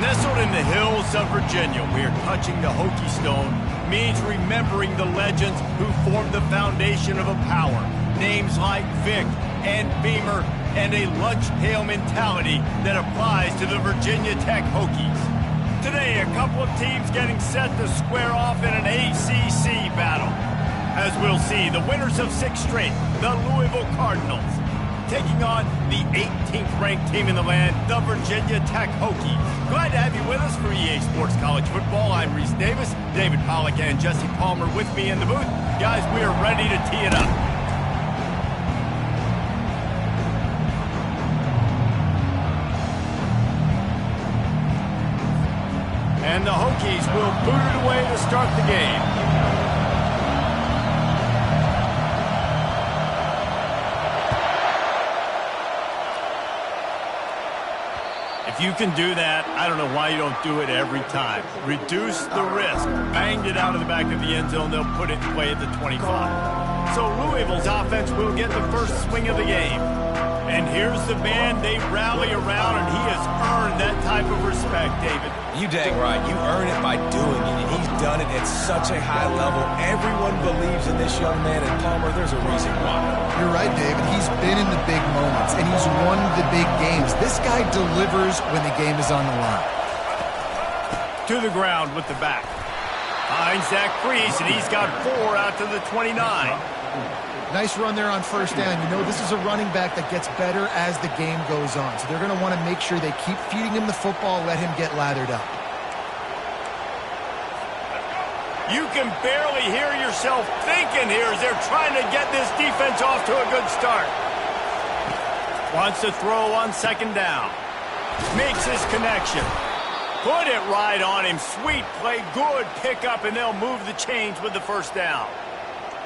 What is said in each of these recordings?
Nestled in the hills of Virginia, we are touching the Hokie Stone, means remembering the legends who formed the foundation of a power. Names like Vic and Beamer and a lunch pail mentality that applies to the Virginia Tech Hokies. Today, a couple of teams getting set to square off in an ACC battle. As we'll see, the winners of 6 straight, the Louisville Cardinals, taking on the 18th ranked team in the land, the Virginia Tech Hokies. Glad to have you with us for EA Sports College Football. I'm Reese Davis, David Pollack and Jesse Palmer with me in the booth. Guys, we are ready to tee it up. And the Hokies will boot it away to start the game. If you can do that, I don't know why you don't do it every time. Reduce the risk. Banged it out of the back of the end zone. They'll put it in play at the 25. So Louisville's offense will get the first swing of the game. And here's the man they rally around, and he has earned that type of respect, David. You dang right. You earn it by doing it, and he's done it at such a high level. Everyone believes in this young man, and Palmer, there's a reason why. You're right, David. He's been in the big moments, and he's won the big games. This guy delivers when the game is on the line. To the ground with the back. Finds Zach Priest, and he's got 4 out to the 29. Nice run there on first down. You know, this is a running back that gets better as the game goes on. So they're going to want to make sure they keep feeding him the football, let him get lathered up. You can barely hear yourself thinking here as they're trying to get this defense off to a good start. Wants to throw on second down. Makes his connection. Put it right on him. Sweet play, good pickup, and they'll move the chains with the first down.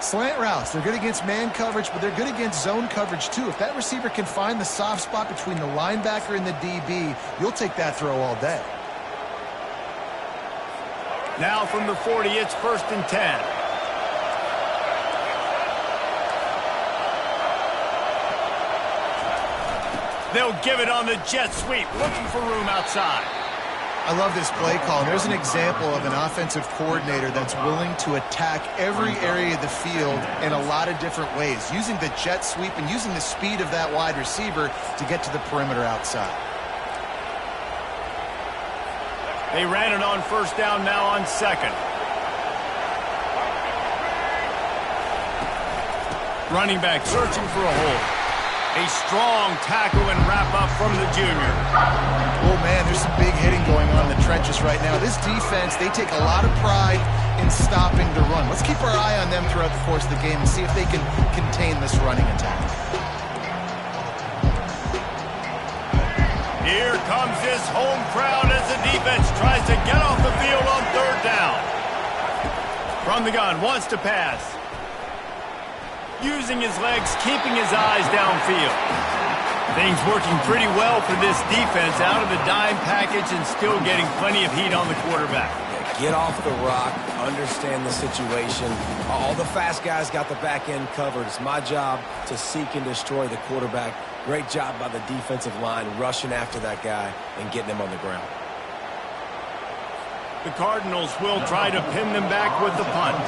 Slant routes, they're good against man coverage, but they're good against zone coverage too. If that receiver can find the soft spot between the linebacker and the DB, you'll take that throw all day. Now from the 40, it's 1st and 10. They'll give it on the jet sweep, looking for room outside. I love this play call. And there's an example of an offensive coordinator that's willing to attack every area of the field in a lot of different ways, using the jet sweep and using the speed of that wide receiver to get to the perimeter outside. They ran it on first down, now on second. Running back searching for a hole. A strong tackle and wrap up from the junior. Oh, man, there's some big hitting going on in the trenches right now. This defense, they take a lot of pride in stopping the run. Let's keep our eye on them throughout the course of the game and see if they can contain this running attack. Here comes this home crowd as the defense tries to get off the field on third down. From the gun, wants to pass. Using his legs, keeping his eyes downfield. Things working pretty well for this defense, out of the dime package and still getting plenty of heat on the quarterback. Get off the rock, understand the situation. All the fast guys got the back end covered. It's my job to seek and destroy the quarterback. Great job by the defensive line, rushing after that guy and getting him on the ground. The Cardinals will try to pin them back with the punt.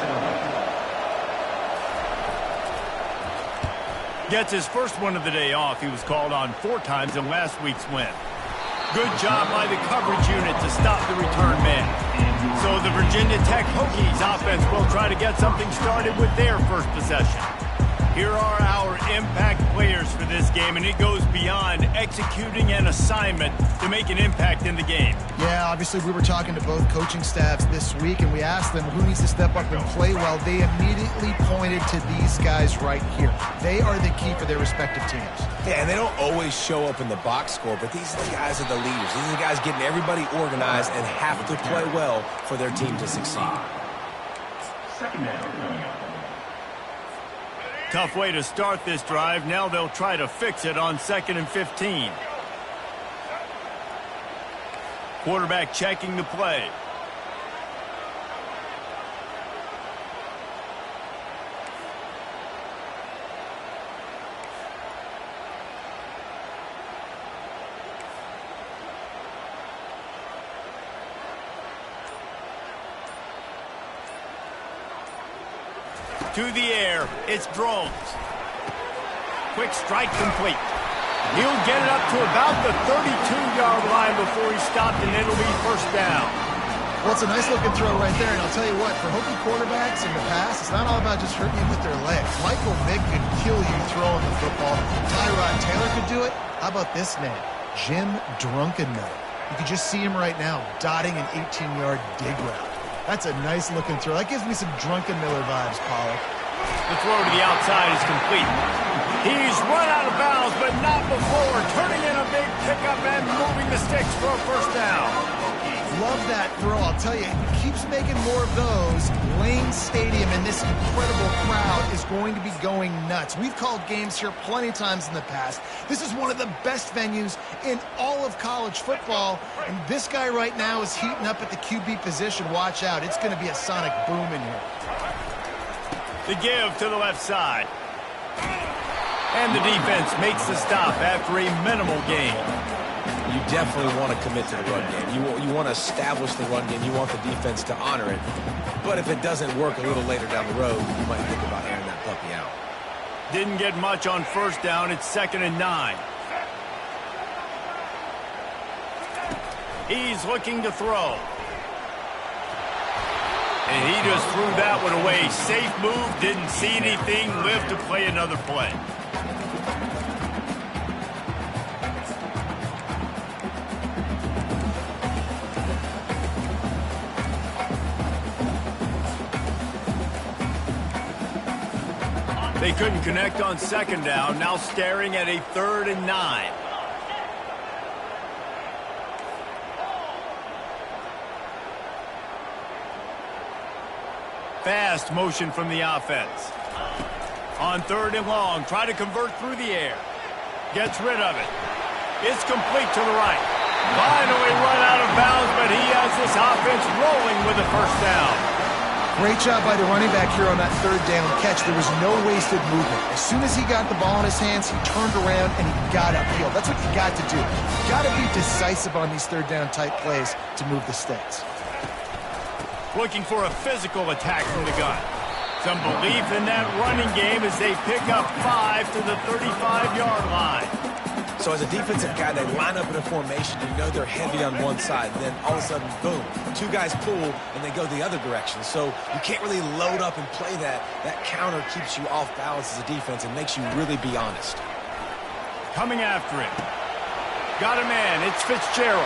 Gets his first one of the day off. He was called on 4 times in last week's win. Good job by the coverage unit to stop the return man. So the Virginia Tech Hokies offense will try to get something started with their first possession. Here are our impact players for this game, and it goes beyond executing an assignment to make an impact in the game. Yeah, obviously we were talking to both coaching staffs this week, and we asked them who needs to step up and play well. They immediately pointed to these guys right here. They are the key for their respective teams. Yeah, and they don't always show up in the box score, but these are the guys are the leaders. These are the guys getting everybody organized and have to play well for their team to succeed. Second down. Tough way to start this drive. Now they'll try to fix it on 2nd and 15. Quarterback checking the play. To the air, it's Drones. Quick strike complete. He'll get it up to about the 32-yard line before he stopped, and it'll be first down. Well, it's a nice-looking throw right there, and I'll tell you what, for Hokie quarterbacks in the past, it's not all about just hurting you with their legs. Michael Vick could kill you throwing the football. Tyrod Taylor could do it. How about this name? Jim Drunkenmiller. You can just see him right now dotting an 18-yard dig route. That's a nice-looking throw. That gives me some Drunkenmiller vibes, Pollard. The throw to the outside is complete. He's run out of bounds, but not before turning in a big pickup and moving the sticks for a first down. Love that throw. I'll tell you, it keeps making more of those. Lane Stadium and this incredible crowd is going to be going nuts. We've called games here plenty of times in the past. This is one of the best venues in all of college football, and this guy right now is heating up at the QB position. Watch out. It's going to be a sonic boom in here. The give to the left side. And the defense makes the stop after a minimal gain. You definitely want to commit to the run game. You want to establish the run game. You want the defense to honor it. But if it doesn't work a little later down the road, you might think about airing that puppy out. Didn't get much on first down. It's 2nd and 9. He's looking to throw. And he just threw that one away. Safe move, didn't see anything, lived to play another play. They couldn't connect on 2nd down, now staring at a 3rd and 9. Fast motion from the offense. On 3rd and long, try to convert through the air. Gets rid of it. It's complete to the right. Finally run out of bounds, but he has this offense rolling with a first down. Great job by the running back here on that 3rd down catch. There was no wasted movement. As soon as he got the ball in his hands, he turned around and he got upfield. That's what you got to do. You got to be decisive on these 3rd down type plays to move the sticks. Looking for a physical attack from the gun. Some belief in that running game as they pick up 5 to the 35-yard line. So as a defensive guy, they line up in a formation. You know they're heavy on one side. Then all of a sudden, boom, 2 guys pull, and they go the other direction. So you can't really load up and play that. That counter keeps you off balance as a defense and makes you really be honest. Coming after him. Got a man. It's Fitzgerald.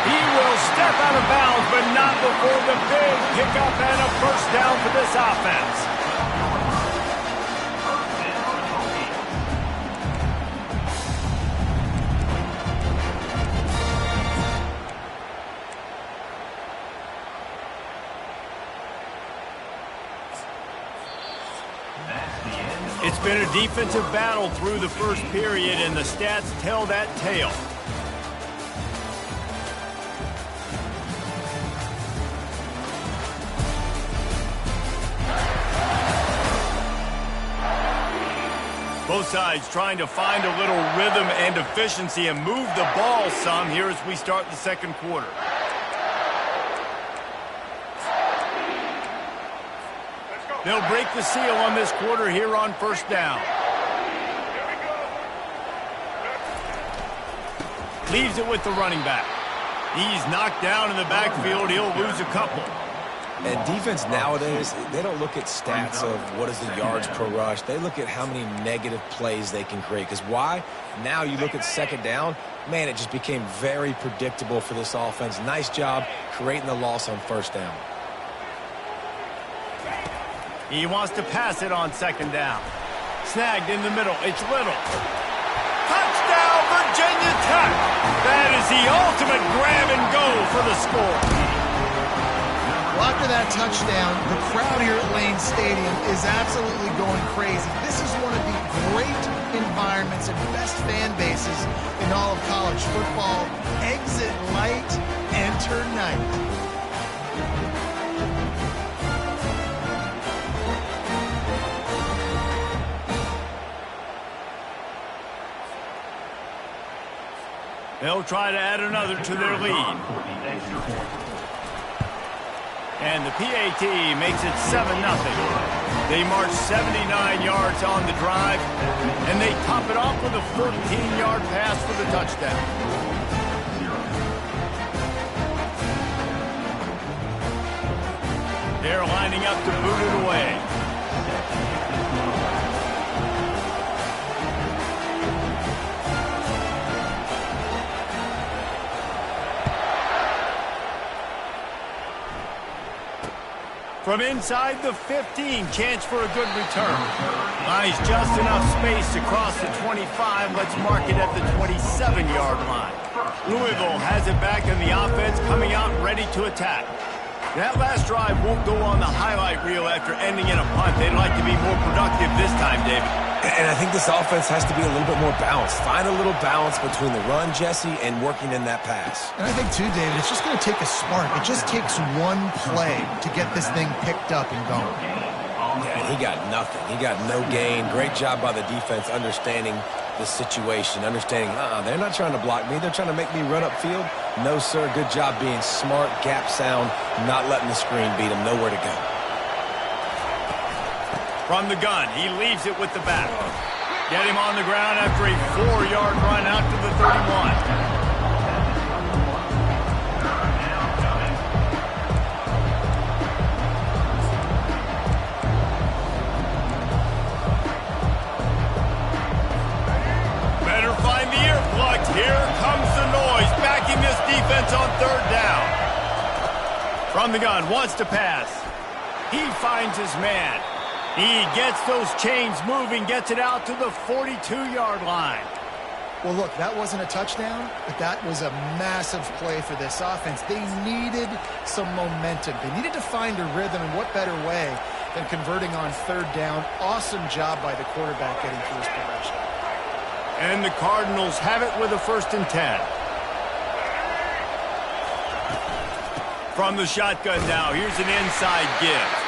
He will step out of bounds, but not before the big pickup and a first down for this offense. It's been a defensive battle through the first period, and the stats tell that tale. Both sides trying to find a little rhythm and efficiency and move the ball some here as we start the 2nd quarter. They'll break the seal on this quarter here on first down. Leaves it with the running back. He's knocked down in the backfield. He'll lose a couple. And defense nowadays, they don't look at stats of what is the yards per rush. They look at how many negative plays they can create. Because why? Now you look at 2nd down, man, it just became very predictable for this offense. Nice job creating the loss on first down. He wants to pass it on 2nd down. Snagged in the middle. It's Little. Touchdown, Virginia Tech. That is the ultimate grab and go for the score. Well, after that touchdown, the crowd here at Lane Stadium is absolutely going crazy. This is one of the great environments and best fan bases in all of college football. Exit light, enter night. They'll try to add another to their lead. And the PAT makes it 7-0. They march 79 yards on the drive, and they top it off with a 14-yard pass for the touchdown. They're lining up to boot it away. From inside the 15, chance for a good return. Nice, just enough space to cross the 25. Let's mark it at the 27-yard line. Louisville has it back in the offense, coming out ready to attack. That last drive won't go on the highlight reel after ending in a punt. They'd like to be more productive this time, David. And I think this offense has to be a little bit more balanced. Find a little balance between the run, Jesse, and working in that pass. And I think, too, David, it's just going to take a spark. It just takes one play to get this thing picked up and going. Yeah, he got nothing. He got no gain. Great job by the defense understanding the situation, understanding, they're not trying to block me. They're trying to make me run upfield. No, sir. Good job being smart, gap sound, not letting the screen beat him. Nowhere to go. From the gun, he leaves it with the back. Get him on the ground after a 4-yard run out to the 31. Better find the earplugs. Here comes the noise, backing this defense on 3rd down. From the gun, wants to pass. He finds his man. He gets those chains moving, gets it out to the 42-yard line. Well, look, that wasn't a touchdown, but that was a massive play for this offense. They needed some momentum. They needed to find a rhythm, and what better way than converting on 3rd down. Awesome job by the quarterback getting through his progression. And the Cardinals have it with a 1st and 10. From the shotgun now, here's an inside give.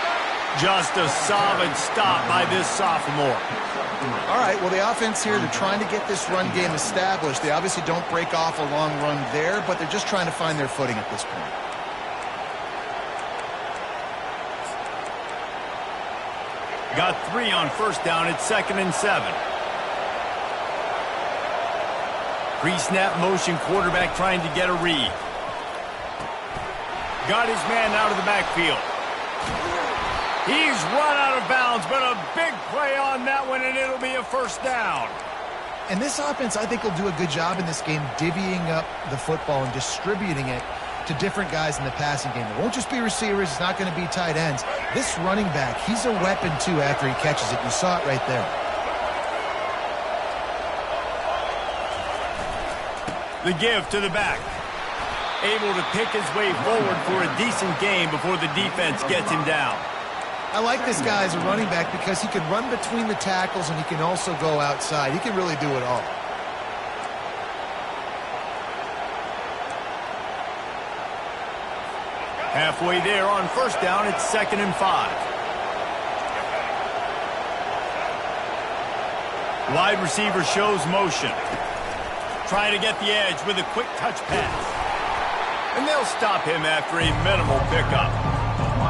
Just a solid stop by this sophomore. All right, well, the offense here, they're trying to get this run game established. They obviously don't break off a long run there, but they're just trying to find their footing at this point. Got 3 on 1st down. It's 2nd and 7. Pre-snap motion, quarterback trying to get a read. Got his man out of the backfield. He's run out of bounds, but a big play on that one, and it'll be a 1st down. And this offense, I think, will do a good job in this game divvying up the football and distributing it to different guys in the passing game. It won't just be receivers. It's not going to be tight ends. This running back, he's a weapon, too, after he catches it. You saw it right there. The give to the back. Able to pick his way forward for a decent gain before the defense gets him down. I like this guy as a running back because he can run between the tackles and he can also go outside. He can really do it all. Halfway there on 1st down, it's 2nd and 5. Wide receiver shows motion. Trying to get the edge with a quick touch pass. And they'll stop him after a minimal pickup.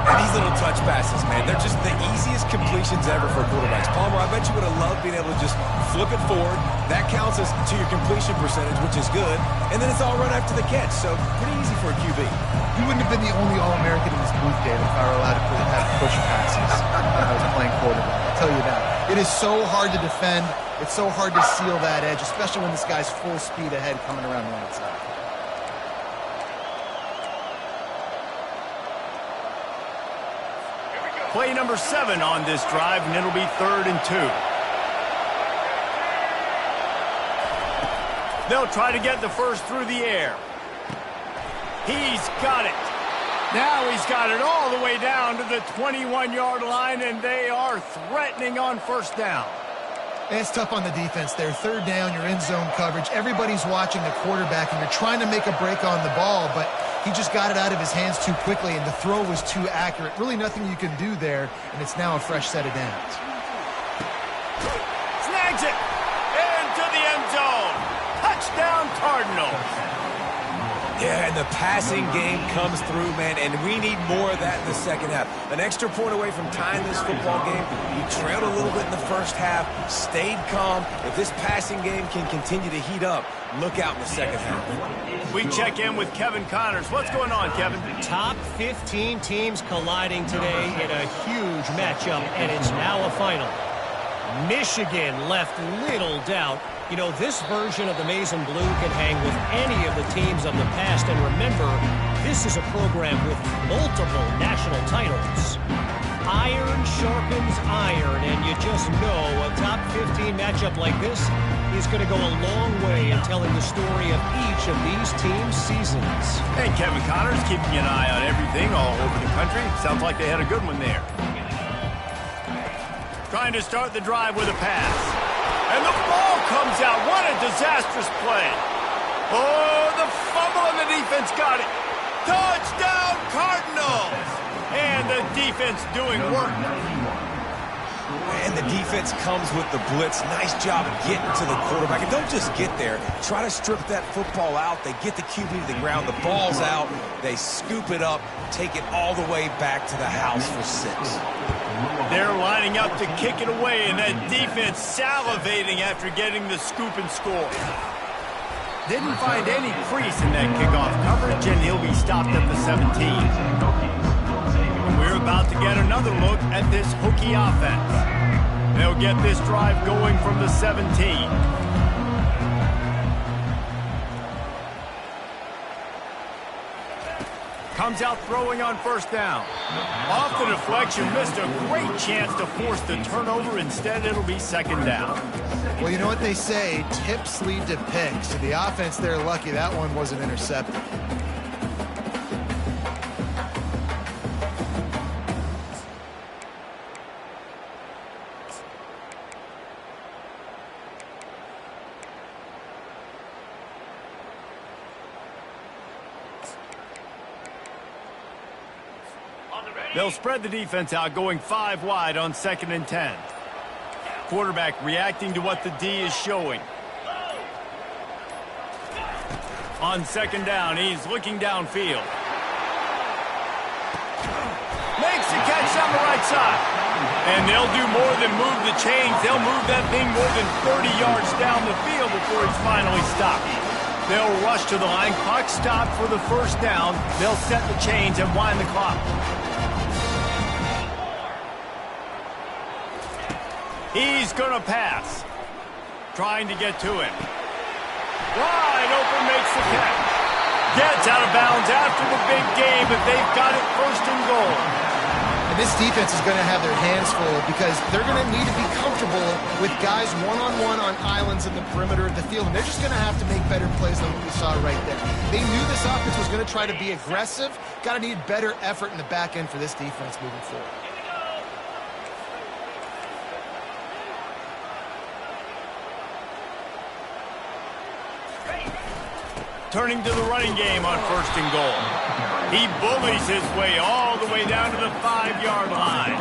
And these little touch passes, man, they're just the easiest completions ever for quarterbacks. Palmer, I bet you would have loved being able to just flip it forward. That counts as to your completion percentage, which is good. And then it's all run after the catch, so pretty easy for a QB. You wouldn't have been the only All-American in this booth, David, if I were allowed to have push passes when I was playing quarterback. I'll tell you that. It is so hard to defend. It's so hard to seal that edge, especially when this guy's full speed ahead coming around the outside. Play number 7 on this drive, and it'll be 3rd and 2. They'll try to get the first through the air. He's got it. Now he's got it all the way down to the 21-yard line, and they are threatening on 1st down. It's tough on the defense there. 3rd down, you're in zone coverage. Everybody's watching the quarterback, and you're trying to make a break on the ball, but he just got it out of his hands too quickly, and the throw was too accurate. Really nothing you can do there, and it's now a fresh set of downs. Snags it into the end zone. Touchdown, Cardinals. Yeah, and the passing game comes through, man, and we need more of that in the second half. An extra point away from tying this football game. You trailed a little bit in the first half, stayed calm. If this passing game can continue to heat up, look out in the second half. We check in with Kevin Connors. What's going on, Kevin? Top 15 teams colliding today in a huge matchup, and it's now a final. Michigan left little doubt. You know, this version of the Maize and Blue can hang with any of the teams of the past. And remember, this is a program with multiple national titles. Iron sharpens iron, and you just know a top 15 matchup like this is going to go a long way in telling the story of each of these teams' seasons. Hey, Kevin Connors keeping an eye on everything all over the country. Sounds like they had a good one there. Trying to start the drive with a pass. And the ball comes out. What a disastrous play. Oh, the fumble and the defense got it. Touchdown, Cardinals. And the defense doing work. And the defense comes with the blitz. Nice job of getting to the quarterback. And don't just get there. Try to strip that football out. They get the QB to the ground. The ball's out. They scoop it up, take it all the way back to the house for 6. They're lining up to kick it away, and that defense salivating after getting the scoop and score. Didn't find any crease in that kickoff coverage, and he'll be stopped at the 17. And we're about to get another look at this Hokie offense. They'll get this drive going from the 17. Comes out throwing on first down. Off the deflection, missed a great chance to force the turnover. Instead, it'll be second down. Well, you know what they say, tips lead to picks. So the offense, they're lucky that one wasn't intercepted. They'll spread the defense out, going 5 wide on 2nd and 10. Quarterback reacting to what the D is showing. On 2nd down, he's looking downfield. Makes the catch on the right side. And they'll do more than move the chains. They'll move that thing more than 30 yards down the field before he's finally stopped. They'll rush to the line. Clock stopped for the first down. They'll set the chains and wind the clock. He's going to pass. Trying to get to him. Wide open, makes the catch. Gets out of bounds after the big game, but they've got it 1st and goal. And this defense is going to have their hands full because they're going to need to be comfortable with guys one-on-one on islands in the perimeter of the field. And they're just going to have to make better plays than what we saw right there. They knew this offense was going to try to be aggressive. Got to need better effort in the back end for this defense moving forward. Turning to the running game on 1st and goal. He bullies his way all the way down to the 5-yard line.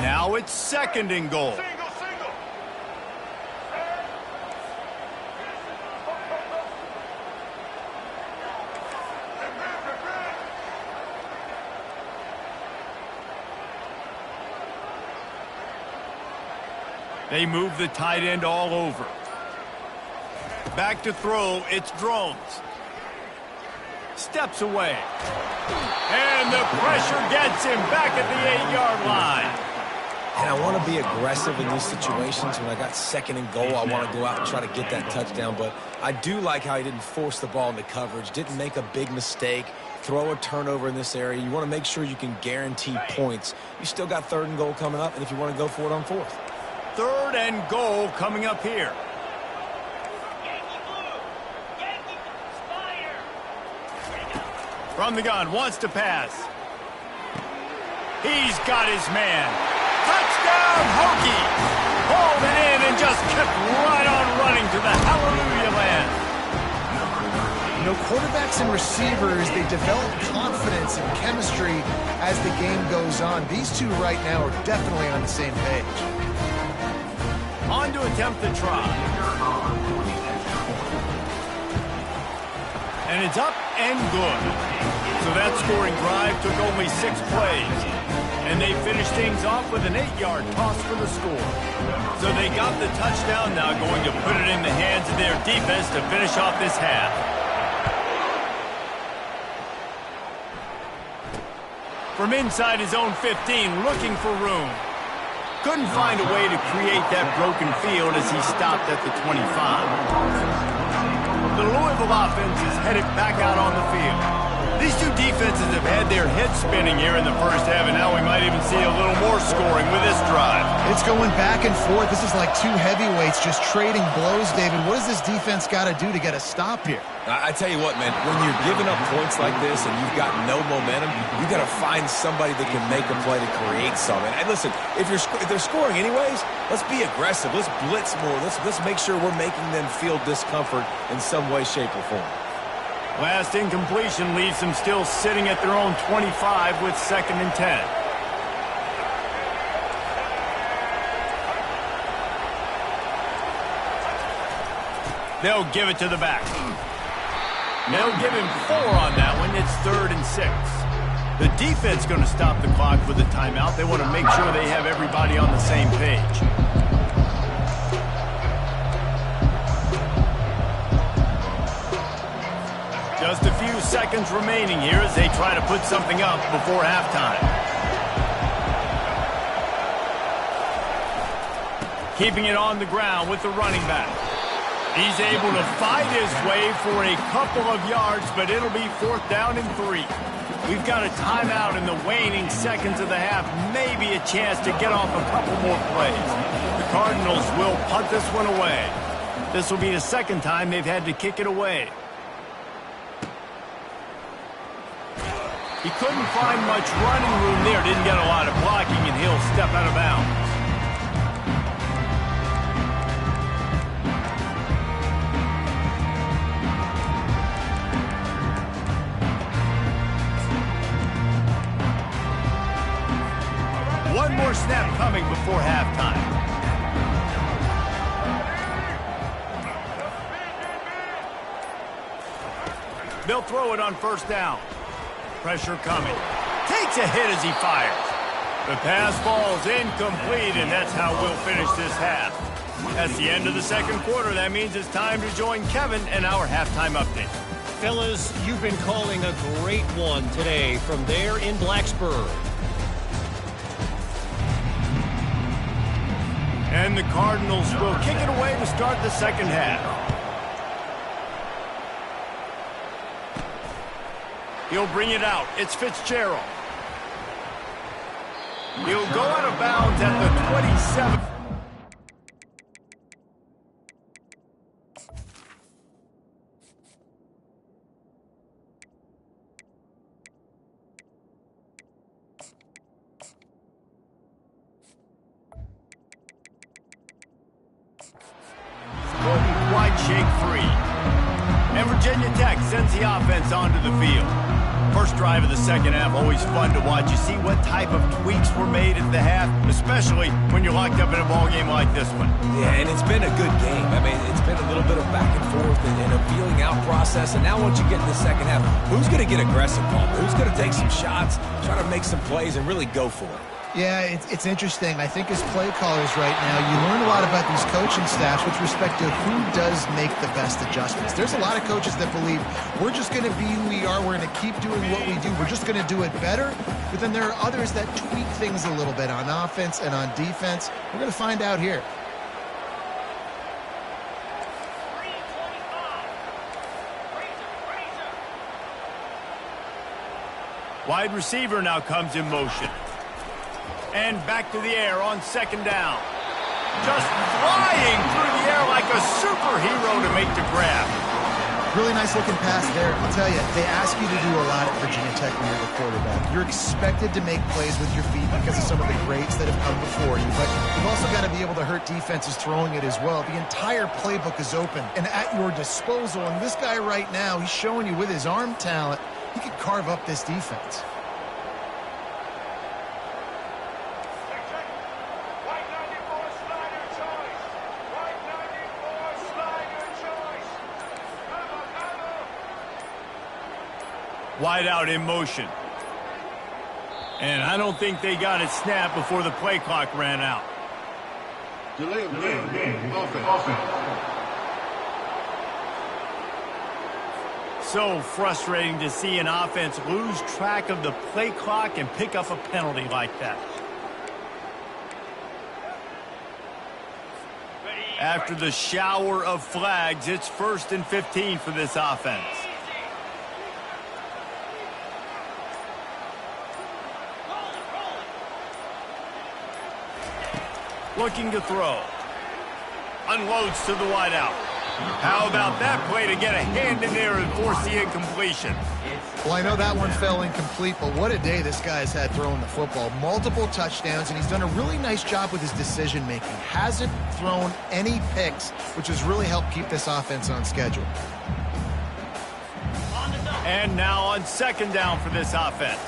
Now it's 2nd and goal. They move the tight end all over. Back to throw, it's Drones. Steps away. And the pressure gets him back at the 8-yard line. And I want to be aggressive in these situations. When I got 2nd and goal, I want to go out and try to get that touchdown. But I do like how he didn't force the ball into coverage, didn't make a big mistake, throw a turnover in this area. You want to make sure you can guarantee points. You still got 3rd and goal coming up, and if you want to go for it on 4th. 3rd and goal coming up here. From the gun, wants to pass. He's got his man. Touchdown, Hokie! Hauled it in and just kept right on running to the hallelujah land. No quarterbacks and receivers, they develop confidence and chemistry as the game goes on. These two right now are definitely on the same page. On to attempt the try. And it's up and good. So that scoring drive took only 6 plays. And they finished things off with an 8-yard toss for the score. So they got the touchdown, now going to put it in the hands of their defense to finish off this half. From inside his own 15, looking for room. Couldn't find a way to create that broken field as he stopped at the 25. The Louisville offense is headed back out on the field. These two defenses have had their heads spinning here in the first half, and now we might even see a little more scoring with this drive. It's going back and forth. This is like two heavyweights just trading blows, David. What does this defense got to do to get a stop here? I tell you what, man, when you're giving up points like this and you've got no momentum, you got to find somebody that can make a play to create something. And listen, if they're scoring anyways, let's be aggressive. Let's blitz more. Let's make sure we're making them feel discomfort in some way, shape, or form. Last incompletion leaves them still sitting at their own 25 with 2nd and 10. They'll give it to the back. They'll give him 4 on that one. It's 3rd and 6. The defense going to stop the clock with a timeout. They want to make sure they have everybody on the same page. Just a few seconds remaining here as they try to put something up before halftime. Keeping it on the ground with the running back. He's able to fight his way for a couple of yards, but it'll be 4th down and 3. We've got a timeout in the waning seconds of the half, maybe a chance to get off a couple more plays. The Cardinals will punt this one away. This will be the 2nd time they've had to kick it away. He couldn't find much running room there, didn't get a lot of blocking, and he'll step out of bounds. One more snap coming before halftime. They'll throw it on 1st down. Pressure coming. Takes a hit as he fires. The pass falls incomplete, and that's how we'll finish this half. That's the end of the 2nd quarter. That means it's time to join Kevin and our halftime update. Fellas, you've been calling a great one today from there in Blacksburg. And the Cardinals will kick it away to start the 2nd half. He'll bring it out. It's Fitzgerald. He'll go out of bounds at the 27. Couldn't quite shake free. And Virginia Tech sends the offense onto the field. First drive of the 2nd half, always fun to watch. You see what type of tweaks were made at the half, especially when you're locked up in a ball game like this one. Yeah, and it's been a good game. I mean, it's been a little bit of back and forth and a feeling out process. And now once you get in the 2nd half, who's going to get aggressive, Paul? Who's going to take some shots, try to make some plays, and really go for it? Yeah, it's interesting. I think as play callers right now, you learn a lot about these coaching staffs with respect to who does make the best adjustments. There's a lot of coaches that believe we're just going to be who we are. We're going to keep doing what we do. We're just going to do it better. But then there are others that tweak things a little bit on offense and on defense. We're going to find out here. Wide receiver now comes in motion. And back to the air on 2nd down. Just flying through the air like a superhero to make the grab. Really nice looking pass there. I'll tell you, they ask you to do a lot at Virginia Tech when you're the quarterback. You're expected to make plays with your feet because of some of the greats that have come before you, but you've also got to be able to hurt defenses throwing it as well. The entire playbook is open and at your disposal, and this guy right now, he's showing you with his arm talent, he could carve up this defense. Wide out in motion. And I don't think they got it snapped before the play clock ran out. Delay of game. Offense. So frustrating to see an offense lose track of the play clock and pick up a penalty like that. After the shower of flags, it's 1st and 15 for this offense. Looking to throw. Unloads to the wideout. How about that play to get a hand in there and force the incompletion? Well, I know that one fell incomplete, but what a day this guy's had throwing the football. Multiple touchdowns, and he's done a really nice job with his decision-making. Hasn't thrown any picks, which has really helped keep this offense on schedule. And now on 2nd down for this offense.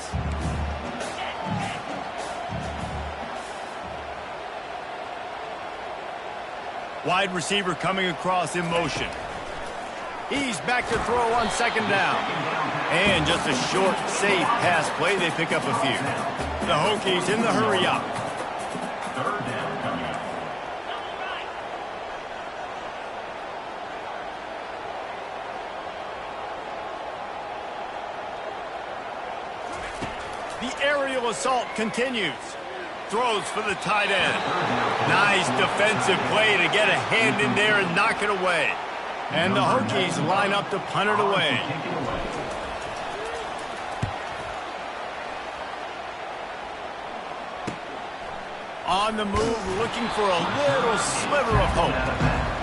Wide receiver coming across in motion. He's back to throw on 2nd down. And just a short, safe pass play. They pick up a few. The Hokies in the hurry up. 3rd down coming up. The aerial assault continues. Throws for the tight end. Nice defensive play to get a hand in there and knock it away. And the Hokies line up to punt it away. On the move, looking for a little sliver of hope.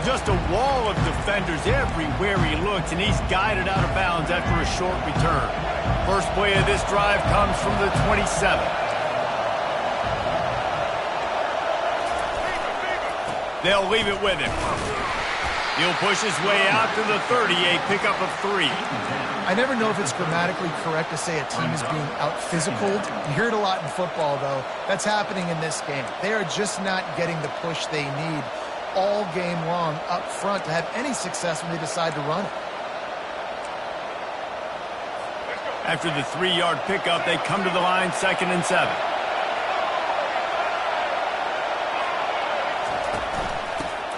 Just a wall of defenders everywhere he looks, and he's guided out of bounds after a short return. First play of this drive comes from the 27. They'll leave it with him. He'll push his way out to the 30, a pickup of 3. I never know if it's grammatically correct to say a team is being out-physicaled. You hear it a lot in football, though. That's happening in this game. They are just not getting the push they need all game long up front to have any success when they decide to run it. After the 3-yard pickup, they come to the line 2nd and 7.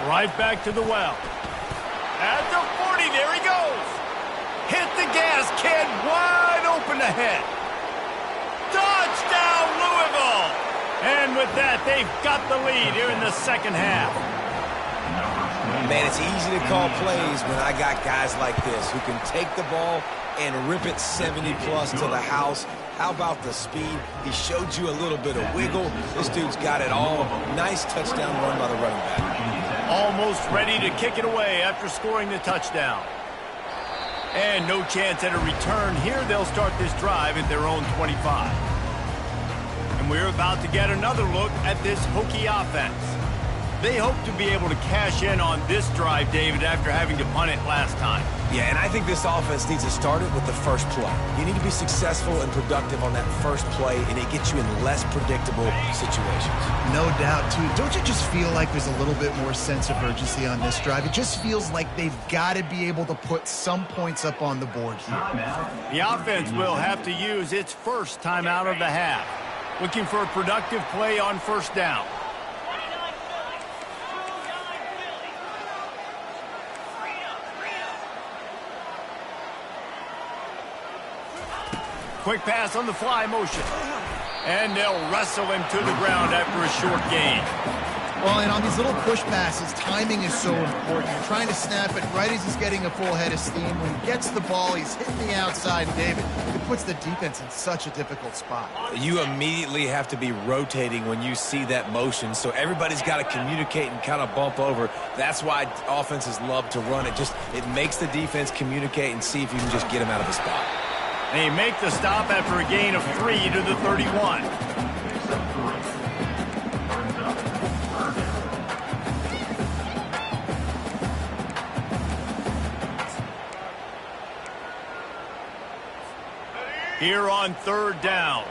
Right back to the well. At the 40, there he goes. Hit the gas, kid, wide open ahead. Touchdown, Louisville! And with that, they've got the lead here in the 2nd half. Man, it's easy to call plays when I got guys like this who can take the ball and rip it 70-plus to the house. How about the speed? He showed you a little bit of wiggle. This dude's got it all. Nice touchdown run by the running back. Almost ready to kick it away after scoring the touchdown. And no chance at a return here. They'll start this drive at their own 25. And we're about to get another look at this Hokie offense. They hope to be able to cash in on this drive, David, after having to punt it last time. Yeah, and I think this offense needs to start it with the first play. You need to be successful and productive on that first play, and it gets you in less predictable situations. No doubt, too. Don't you just feel like there's a little bit more sense of urgency on this drive? It just feels like they've got to be able to put some points up on the board here. The offense will have to use its first timeout of the half. Looking for a productive play on 1st down. Quick pass on the fly motion. And they'll wrestle him to the ground after a short gain. Well, and on these little push passes, timing is so important. You're trying to snap it right as he's getting a full head of steam. When he gets the ball, he's hitting the outside, David. It puts the defense in such a difficult spot. You immediately have to be rotating when you see that motion, so everybody's got to communicate and kind of bump over. That's why offenses love to run it. It makes the defense communicate and see if you can just get him out of the spot. They make the stop after a gain of 3 to the 31. Here on 3rd down.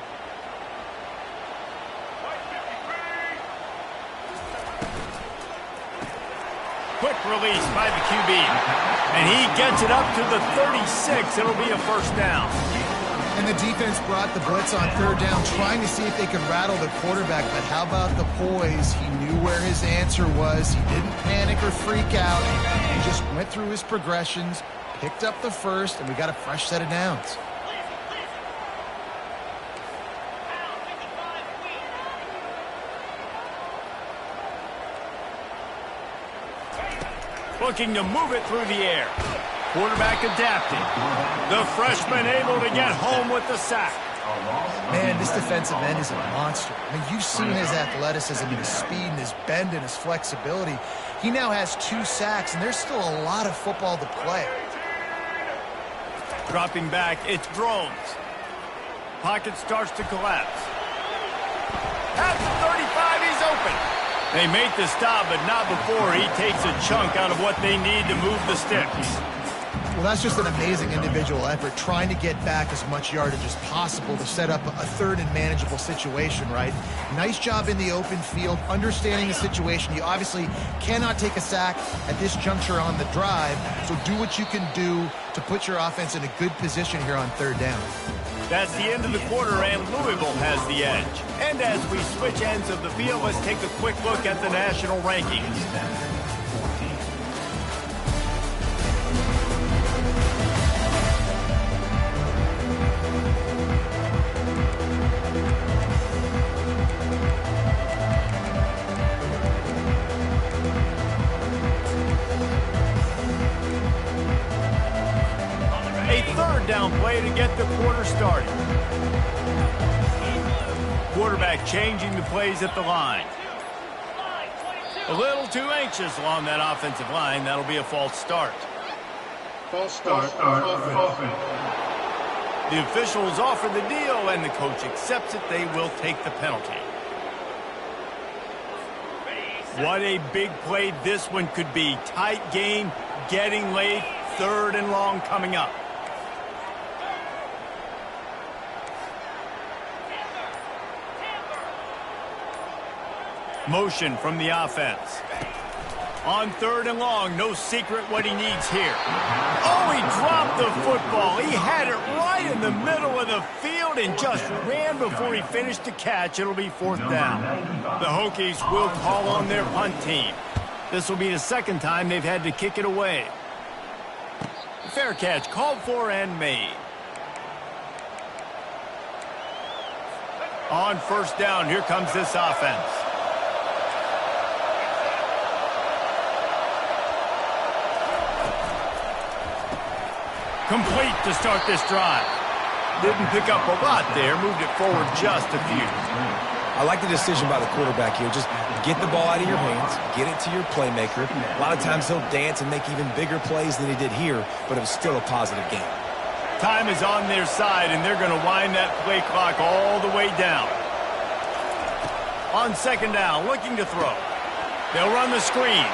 Quick release by the QB. And he gets it up to the 36. It'll be a 1st down. And the defense brought the blitz on 3rd down, trying to see if they could rattle the quarterback. But how about the poise? He knew where his answer was. He didn't panic or freak out. He just went through his progressions, picked up the 1st, and we got a fresh set of downs. Looking to move it through the air. Quarterback adapting. The freshman able to get home with the sack. Man, this defensive end is a monster. I mean, you've seen his athleticism and his speed and his bend and his flexibility. He now has 2 sacks, and there's still a lot of football to play. Dropping back, it's Drones. Pocket starts to collapse. At the 35, he's open. They make the stop, but not before he takes a chunk out of what they need to move the sticks. Well, that's just an amazing individual effort, trying to get back as much yardage as possible to set up a 3rd and manageable situation, right? Nice job in the open field, understanding the situation. You obviously cannot take a sack at this juncture on the drive, so do what you can do to put your offense in a good position here on 3rd down. That's the end of the quarter, and Louisville has the edge. And as we switch ends of the field, let's take a quick look at the national rankings. A 3rd down play to get the quarter started. Quarterback changing the plays at the line. A little too anxious along that offensive line. That'll be a false start. False start. Offense. The officials offer the deal, and the coach accepts it. They will take the penalty. What a big play this one could be. Tight game, getting late, 3rd and long coming up. Motion from the offense. On 3rd and long, no secret what he needs here. Oh, he dropped the football. He had it right in the middle of the field and just ran before he finished the catch. It'll be 4th down. The Hokies will call on their punt team. This will be the 2nd time they've had to kick it away. Fair catch called for and made. On 1st down, here comes this offense. Complete to start this drive. Didn't pick up a lot there, moved it forward just a few. I like the decision by the quarterback here. Just get the ball out of your hands, get it to your playmaker. A lot of times he'll dance and make even bigger plays than he did here, but it was still a positive game. Time is on their side, and they're going to wind that play clock all the way down. On 2nd down, looking to throw. They'll run the screen.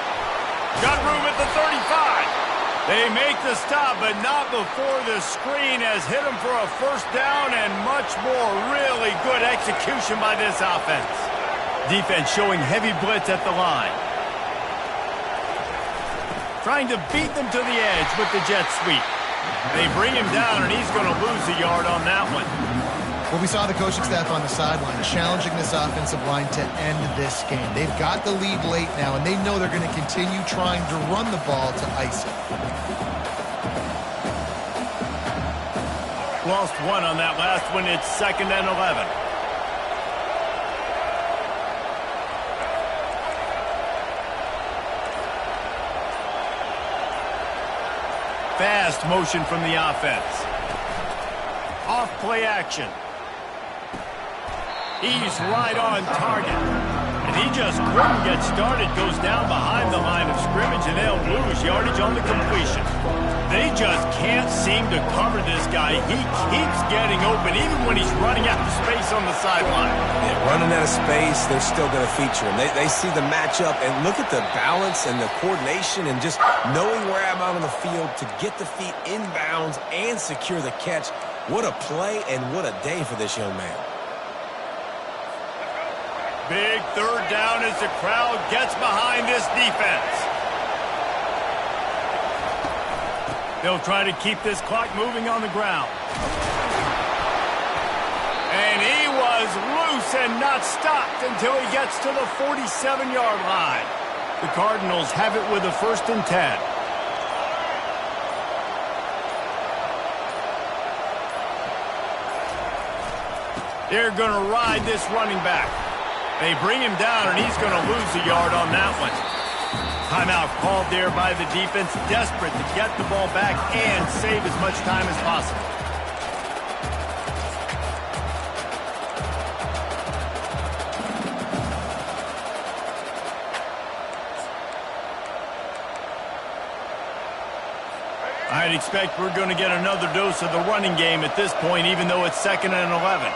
Got room at the 35. They make the stop, but not before the screen has hit them for a 1st down and much more. Really good execution by this offense. Defense showing heavy blitz at the line. Trying to beat them to the edge with the jet sweep. They bring him down, and he's going to lose a yard on that one. Well, we saw the coaching staff on the sideline challenging this offensive line to end this game. They've got the lead late now, and they know they're going to continue trying to run the ball to ice it. Lost 1 on that last one. It's 2nd and 11. fast motion from the offense. Off play action. He's right on target. And he just couldn't get started. Goes down behind the line of scrimmage, and they'll lose yardage on the completion. They just can't seem to cover this guy. He keeps getting open, even when he's running out of space on the sideline. Yeah, running out of space, they're still going to feature him. They see the matchup, and look at the balance and the coordination and just knowing where I'm out on the field to get the feet inbounds and secure the catch. What a play and what a day for this young man. Big third down as the crowd gets behind this defense. They'll try to keep this clock moving on the ground. And he was loose and not stopped until he gets to the 47-yard line. The Cardinals have it with a 1st and 10. They're going to ride this running back. They bring him down, and he's going to lose a yard on that one. Timeout called there by the defense, desperate to get the ball back and save as much time as possible. I'd expect we're going to get another dose of the running game at this point, even though it's 2nd and 11.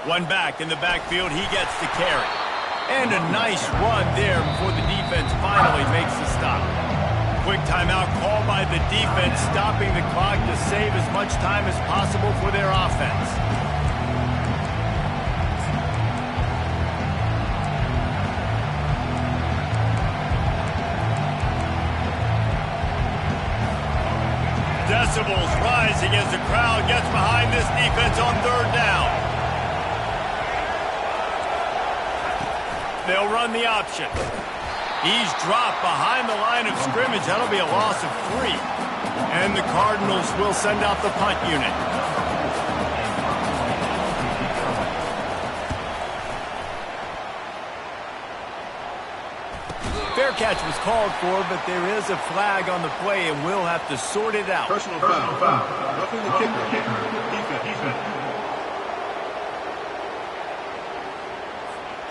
One back in the backfield, he gets the carry. And a nice run there before the defense finally makes the stop. Quick timeout called by the defense, stopping the clock to save as much time as possible for their offense. Decibels rising as the crowd gets behind this defense on 3rd down. They'll run the option. He's dropped behind the line of scrimmage. That'll be a loss of 3. And the Cardinals will send out the punt unit. Fair catch was called for, but there is a flag on the play, and we'll have to sort it out. Personal foul. Roughing the kicker. Defense.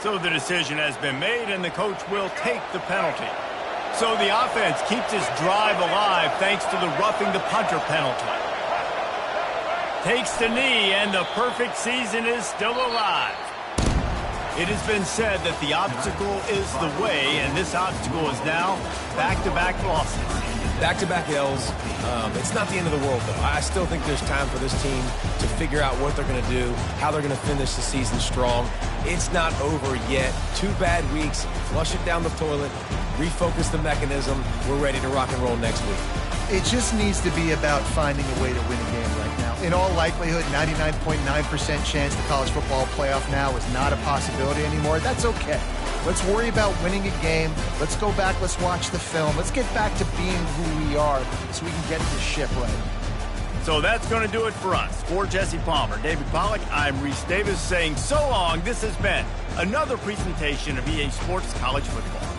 So the decision has been made, and the coach will take the penalty. So the offense keeps this drive alive thanks to the roughing the punter penalty. Takes the knee, and the perfect season is still alive. It has been said that the obstacle is the way, and this obstacle is now back-to-back losses. Back-to-back L's. It's not the end of the world, though. I still think there's time for this team to figure out what they're going to do, how they're going to finish the season strong. It's not over yet. 2 bad weeks. Flush it down the toilet. Refocus the mechanism. We're ready to rock and roll next week. It just needs to be about finding a way to win a game right now. In all likelihood, 99.9% chance the college football playoff now is not a possibility anymore. That's okay. Let's worry about winning a game. Let's go back. Let's watch the film. Let's get back to being who we are so we can get this ship right. So that's going to do it for us. For Jesse Palmer, David Pollack, I'm Reese Davis saying so long. This has been another presentation of EA Sports College Football.